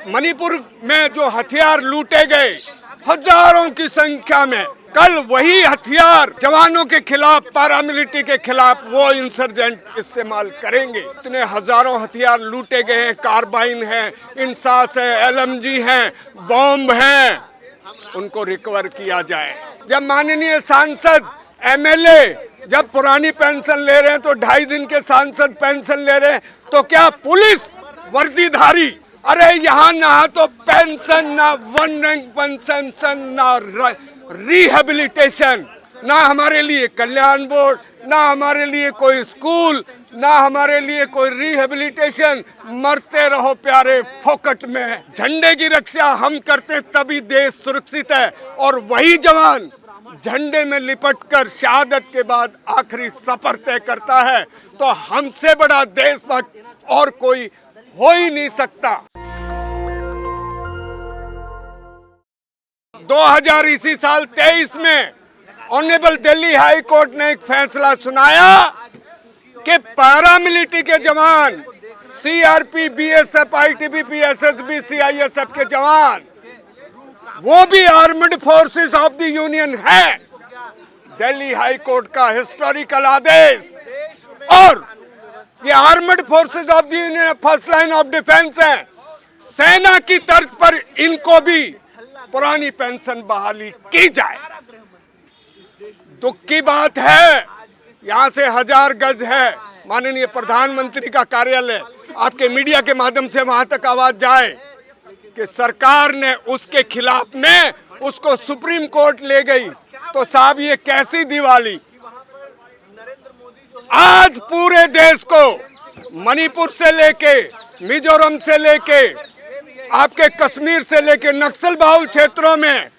मणिपुर में जो हथियार लूटे गए हजारों की संख्या में, कल वही हथियार जवानों के खिलाफ, पैरामिलिट्री के खिलाफ वो इंसर्जेंट इस्तेमाल करेंगे। इतने हजारों हथियार लूटे गए हैं, कार्बाइन है, इंसास है, एलएमजी है, बॉम्ब है, उनको रिकवर किया जाए। जब माननीय सांसद एमएलए जब पुरानी पेंशन ले रहे हैं तो 2.5 दिन के सांसद पेंशन ले रहे हैं, तो क्या पुलिस वर्दीधारी, अरे यहाँ ना तो पेंशन, ना वन रैंक पेंशन, ना रिहेबिलिटेशन, ना हमारे लिए कल्याण बोर्ड, ना हमारे लिए कोई स्कूल, ना हमारे लिए कोई रिहेबिलिटेशन। मरते रहो प्यारे फोकट में। झंडे की रक्षा हम करते तभी देश सुरक्षित है, और वही जवान झंडे में लिपटकर शहादत के बाद आखिरी सफर तय करता है, तो हमसे बड़ा देशभक्त और कोई हो ही नहीं सकता। 2023 में ऑनरेबल दिल्ली हाई कोर्ट ने एक फैसला सुनाया कि पैरामिलिट्री के जवान, CRP, BSF, ITBP, SSB, CISF के जवान, वो भी armed forces of the union है। दिल्ली हाई कोर्ट का हिस्टोरिकल आदेश, और ये armed forces of the union first line of defence है। सेना की तर्ज पर इनको भी पुरानी पेंशन बहाली की जाए। दुख की बात है, यहाँ से 1000 गज है माननीय प्रधानमंत्री का कार्यालय, आपके मीडिया के माध्यम से वहां तक आवाज जाए कि सरकार ने उसके खिलाफ में उसको सुप्रीम कोर्ट ले गई। तो साहब ये कैसी दिवाली। आज पूरे देश को मणिपुर से लेके, मिजोरम से लेके, आपके कश्मीर से लेके नक्सल बाहुल क्षेत्रों में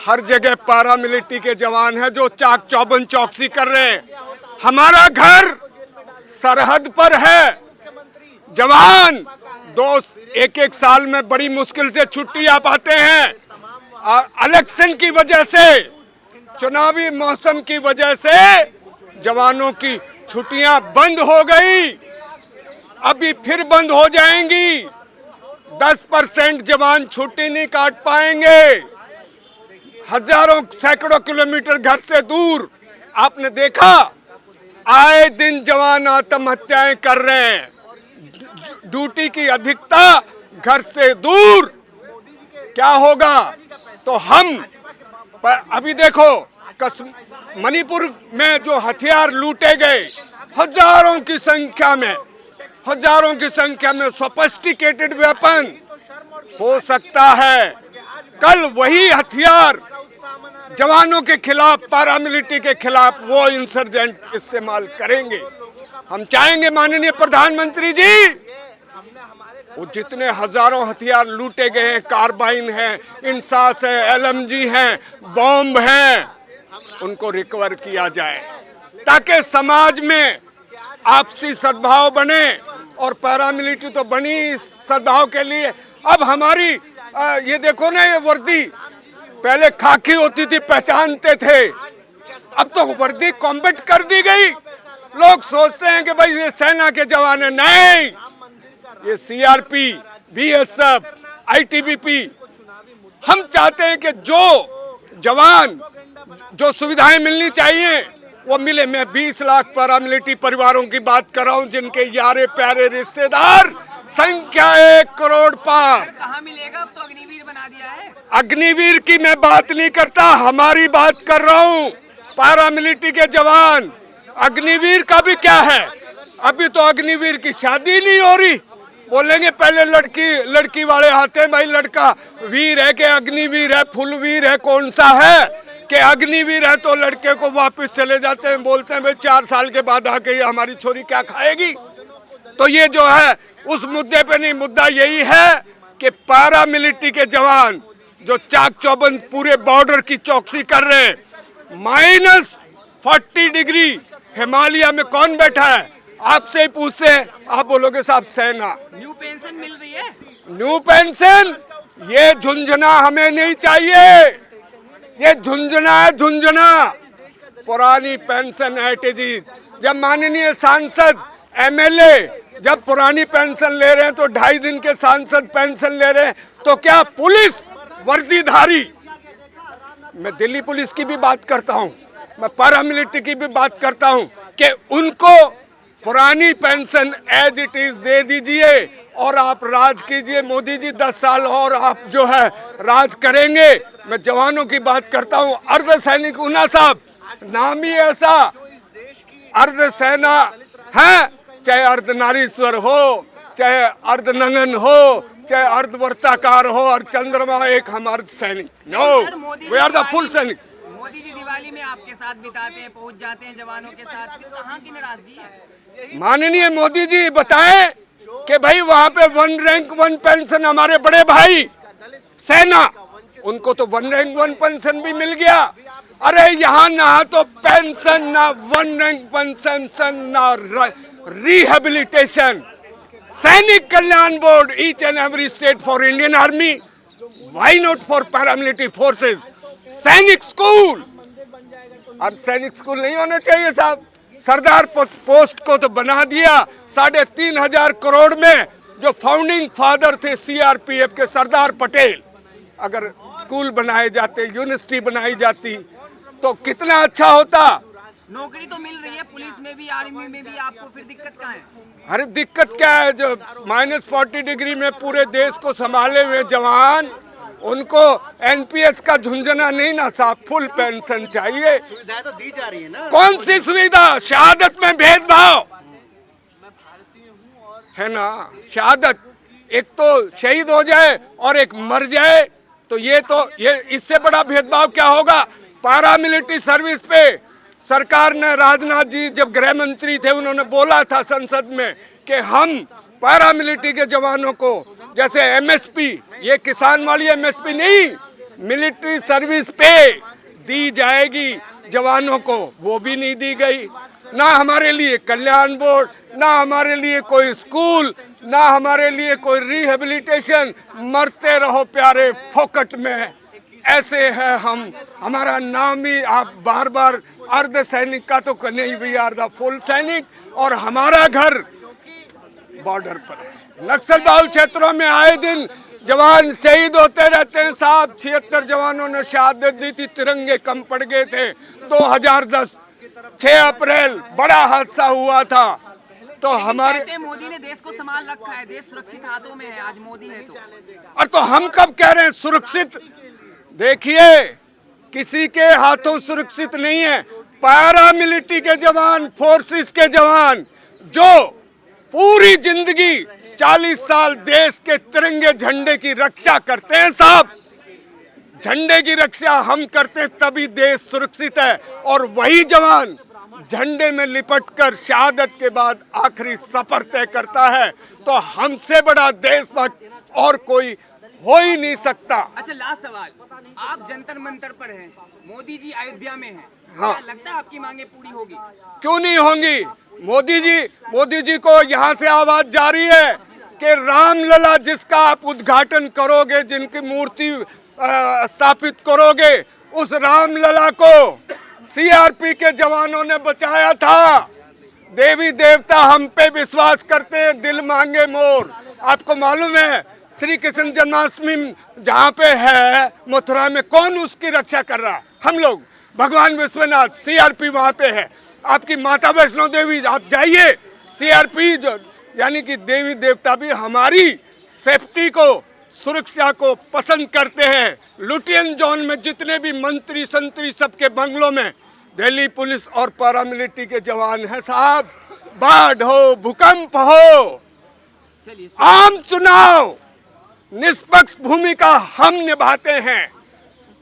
हर जगह पैरामिलिट्री के जवान हैं जो चाक चौबंद चौकसी कर रहे हैं। हमारा घर सरहद पर है। जवान एक साल में बड़ी मुश्किल से छुट्टी आ पाते हैं। इलेक्शन की वजह से, चुनावी मौसम की वजह से जवानों की छुट्टियां बंद हो गई, अभी फिर बंद हो जाएंगी। 10% जवान छुट्टी नहीं काट पाएंगे। हजारों सैकड़ों किलोमीटर घर से दूर, आपने देखा आए दिन जवान आत्महत्याएं कर रहे हैं। ड्यूटी की अधिकता, घर से दूर, क्या होगा। तो हम अभी देखो मणिपुर में जो हथियार लूटे गए हजारों की संख्या में सोफिस्टिकेटेड वेपन, हो सकता है कल वही हथियार जवानों के खिलाफ, पैरामिलिट्री के खिलाफ वो इंसर्जेंट इस्तेमाल करेंगे। हम चाहेंगे माननीय प्रधानमंत्री जी, वो जितने हजारों हथियार लूटे गए हैं, कार्बाइन है, इंसास है, एलएमजी है, बॉम्ब है, उनको रिकवर किया जाए ताकि समाज में आपसी सद्भाव बने। और पैरामिलिट्री तो बनी सद्भाव के लिए। अब हमारी ये देखो ना, ये वर्दी पहले खाकी होती थी, पहचानते थे, अब तो वर्दी कॉम्बैट कर दी गई। लोग सोचते हैं कि भाई ये सेना के जवान है, नहीं, ये सीआरपी, बीएसएफ, आईटीबीपी। हम चाहते हैं कि जो जवान, जो सुविधाएं मिलनी चाहिए वो मिले। मैं 20 लाख पैरामिलिट्री परिवारों की बात कर रहा हूं जिनके यारे प्यारे रिश्तेदार संख्या 1 करोड़ पार। कहाँ मिलेगा? अब तो अग्निवीर बना दिया है। अग्निवीर की मैं बात नहीं करता, हमारी बात कर रहा हूँ। पैरामिलिट्री के जवान, अग्निवीर का भी क्या है, अभी तो अग्निवीर की शादी नहीं हो रही। बोलेंगे पहले लड़की वाले आते हैं, भाई लड़का वीर है कि अग्निवीर है, फुलवीर है, कौन सा है कि अग्निवीर है। तो लड़के को वापस चले जाते हैं, बोलते हैं भाई 4 साल के बाद आके ये हमारी छोरी क्या खाएगी। तो ये जो है उस मुद्दे पे नहीं, मुद्दा यही है कि पैरामिलिट्री के जवान जो चाक चौबंद पूरे बॉर्डर की चौकसी कर रहे हैं, -40 डिग्री हिमालय में कौन बैठा है, आपसे ही पूछते हैं, आप बोलोगे साहब सेना। न्यू पेंशन मिल रही है। न्यू पेंशन, ये झुंझुना हमें नहीं चाहिए, ये झुंझुना है, झुंझुना। पुरानी पेंशन एटीजी, जब माननीय सांसद एमएलए जब पुरानी पेंशन ले रहे हैं तो 2.5 दिन के सांसद पेंशन ले रहे हैं, तो क्या पुलिस वर्दीधारी, मैं दिल्ली पुलिस की भी बात करता हूं, मैं पैरामिलिट्री की भी बात करता हूं कि उनको पुरानी पेंशन एज इट इज दे दीजिए और आप राज कीजिए। मोदी जी 10 साल और आप जो है राज करेंगे। मैं जवानों की बात करता हूं, अर्धसैनिक ऊना साहब नाम ही ऐसा, अर्धसेना है, चाहे अर्धनारीश्वर हो, चाहे अर्धनंगन हो, चाहे अर्धवर्ताकार हो, और चंद्रमा एक हम अर्धसैनिक। No, we are the full सैनिक। मोदी जी दिवाली में आपके साथ बिताते हैं, पहुंच जाते हैं जवानों के साथ, फिर कहाँ की नाराजगी है? माननीय मोदी जी बताएं कि भाई वहां पे 1 रैंक 1 पेंशन, हमारे बड़े भाई सेना, उनको तो 1 रैंक 1 पेंशन भी मिल गया। अरे यहाँ ना तो पेंशन, ना 1 रैंक पेंशन, ना rehabilitation. Sainik Kalyan board, each and every state for Indian army, why not for paramilitary forces. Sainik school, और सैनिक स्कूल नहीं होने चाहिए साहब। सरदार पोस्ट को तो बना दिया 3,500 करोड़ में, जो फाउंडिंग फादर थे सीआरपीएफ के सरदार पटेल। अगर स्कूल बनाए जाते, यूनिवर्सिटी बनाई जाती तो कितना अच्छा होता। नौकरी तो मिल रही है पुलिस में भी, आर्मी में भी, आपको फिर दिक्कत कहाँ है? अरे दिक्कत क्या है, जो -40 डिग्री में पूरे देश को संभाले हुए जवान, उनको एनपीएस का झुंझुना नहीं ना साहब, फुल पेंशन चाहिए। सुविधाएं तो दी जा रही है ना। कौन सी सुविधा? शहादत में भेदभाव है ना। शहादत, एक तो शहीद हो जाए और एक मर जाए, तो ये इससे बड़ा भेदभाव क्या होगा? पैरामिलिट्री सर्विस पे सरकार ने, राजनाथ जी जब गृह मंत्री थे, उन्होंने बोला था संसद में कि हम पैरामिलिट्री के जवानों को, जैसे एमएसपी, ये किसान वाली एमएसपी नहीं, मिलिट्री सर्विस पे दी जाएगी जवानों को, वो भी नहीं दी गई। ना हमारे लिए कल्याण बोर्ड, ना हमारे लिए कोई स्कूल, ना हमारे लिए कोई रिहेबिलिटेशन। मरते रहो प्यारे फोकट में, ऐसे है हम। हमारा नाम ही आप बार बार अर्ध सैनिक का तो नहीं, वी आर द फुल सैनिक, और हमारा घर बॉर्डर पर है। नक्सल बाहुल क्षेत्रों में आए दिन जवान शहीद होते रहते हैं साहब। 76 जवानों ने शहादत दी थी, तिरंगे कम पड़ गए थे। 2010 6 अप्रैल बड़ा हादसा हुआ था। तो हमारे मोदी ने देश को संभाल रखा है, देश सुरक्षित हाथों में है, आज मोदी है तो। और तो हम कब कह रहे हैं सुरक्षित? देखिए, किसी के हाथों सुरक्षित नहीं है। पैरामिलिट्री के जवान, फोर्सेस के जवान, जो पूरी जिंदगी 40 साल देश के तिरंगे झंडे की रक्षा करते हैं साहब, झंडे की रक्षा हम करते हैं तभी देश सुरक्षित है। और वही जवान झंडे में लिपटकर शहादत के बाद आखिरी सफर तय करता है। तो हमसे बड़ा देशभक्त और कोई हो ही नहीं सकता। अच्छा, लास्ट सवाल, आप जंतर मंतर पर हैं, मोदी जी अयोध्या में हैं, हाँ। क्या लगता है आपकी मांगे पूरी होगी? क्यों नहीं होंगी? मोदी जी को यहाँ से आवाज जारी है कि रामलला जिसका आप उद्घाटन करोगे, जिनकी मूर्ति स्थापित करोगे, उस रामलला को सीआरपी के जवानों ने बचाया था। देवी देवता हम पे विश्वास करते हैं, दिल मांगे मोर। आपको मालूम है श्री कृष्ण जन्माष्टमी जहाँ पे है मथुरा में, कौन उसकी रक्षा कर रहा? हम लोग। भगवान विश्वनाथ, सीआरपी वहाँ पे है। आपकी माता वैष्णो देवी, आप जाइए, सीआरपी जो यानी कि देवी देवता भी हमारी सेफ्टी को, सुरक्षा को पसंद करते हैं। लुटियन जोन में जितने भी मंत्री संतरी, सबके बंगलों में दिल्ली पुलिस और पैरामिलिट्री के जवान हैं साहब। बाढ़ हो, भूकंप हो, आम चुनाव, निष्पक्ष भूमिका हम निभाते हैं।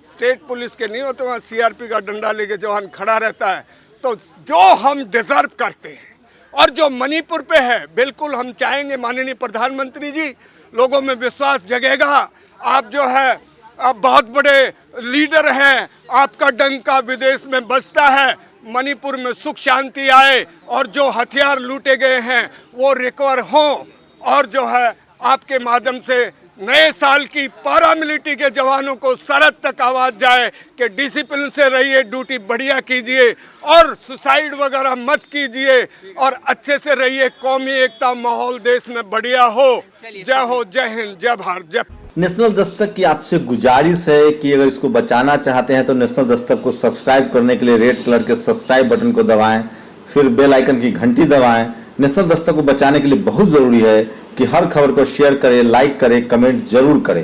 स्टेट पुलिस के नहीं होते, वहाँ सीआरपी का डंडा लेके जवान खड़ा रहता है। तो जो हम डिजर्व करते हैं और जो मणिपुर पे है, बिल्कुल हम चाहेंगे माननीय प्रधानमंत्री जी, लोगों में विश्वास जगेगा। आप जो है, आप बहुत बड़े लीडर हैं, आपका डंका विदेश में बजता है, मणिपुर में सुख शांति आए और जो हथियार लूटे गए हैं वो रिकवर हों, और जो है आपके माध्यम से नए साल की पैरामिलिट्री के जवानों को सरहद तक आवाज जाए कि डिसिप्लिन से रहिए, ड्यूटी बढ़िया कीजिए और सुसाइड वगैरह मत कीजिए और अच्छे से रहिए। कौमी एकता माहौल देश में बढ़िया हो। जय हिंद, जय भारत, जय। नेशनल दस्तक की आपसे गुजारिश है कि अगर इसको बचाना चाहते हैं तो नेशनल दस्तक को सब्सक्राइब करने के लिए रेड कलर के सब्सक्राइब बटन को दबाएं, फिर बेल आइकन की घंटी दबाएं। नेशनल दस्तक को बचाने के लिए बहुत जरूरी है कि हर खबर को शेयर करें, लाइक करें, कमेंट जरूर करें।